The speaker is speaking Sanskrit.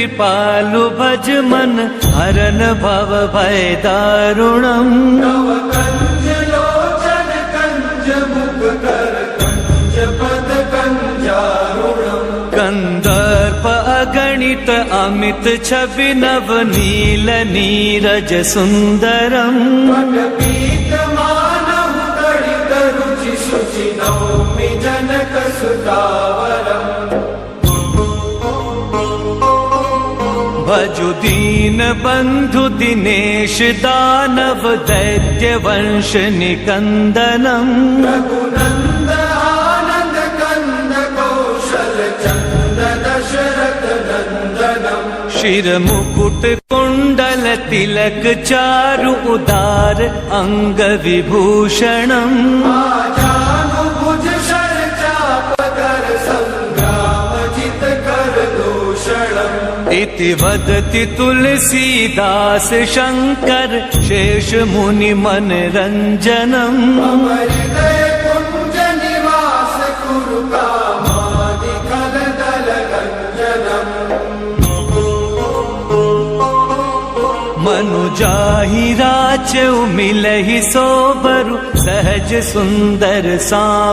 कृपालु भज मन हरन भव भय दारुणम् तव कंज लोचन कंज मुख कर कंज पद कंजारुणम् कंदर्प अगणित अमित छवि नव नील नीरज सुंदरम् पटपीत मानव तड़ित रुचि शुचि नौमि जनक सुतावरम् भजु दीन बंधु दिनेश दानव दैत्य वंश निकंदनम् रघुनंद आनंद कंद कौशल चंद दशरथ नंदनम् शिर मुकुट कुंडल तिलक चारु उदार अंग विभूषणम् आजानुभुज शर चाप कर संग्राम जित कर दूषणम् इति वदति तुलसीदास शंकर शेष मुनि मन रंजनम् मम हृदय कुंज निवास कुरु कामादि कल दल गंजनम् मनु जाहि राचउ मिलहि सोबरु सहज सुंदर सा